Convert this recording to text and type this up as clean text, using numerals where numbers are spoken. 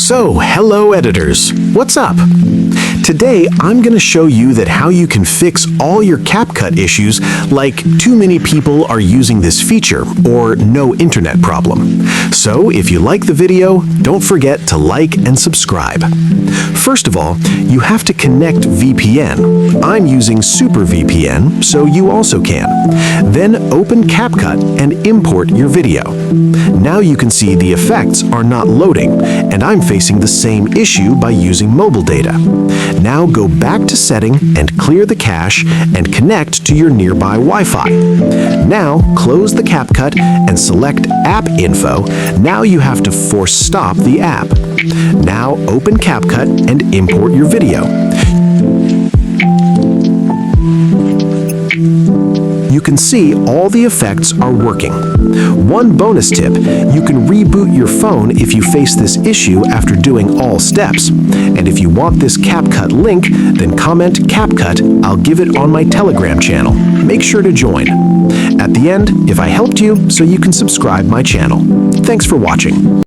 So, hello editors, what's up? Today I'm going to show you how you can fix all your CapCut issues like too many people are using this feature or no internet problem. So if you like the video, don't forget to like and subscribe. First of all, you have to connect VPN. I'm using SuperVPN, so you also can. Then open CapCut and import your video. Now you can see the effects are not loading, and I'm facing the same issue by using mobile data. Now go back to Setting and clear the cache and connect to your nearby Wi-Fi. Now close the CapCut and select App Info. Now you have to force stop the app. Now open CapCut and import your video. You can see all the effects are working. One bonus tip, you can reboot your phone if you face this issue after doing all steps. And if you want this CapCut link, then comment CapCut. I'll give it on my Telegram channel. Make sure to join. At the end, if I helped you, so you can subscribe my channel. Thanks for watching.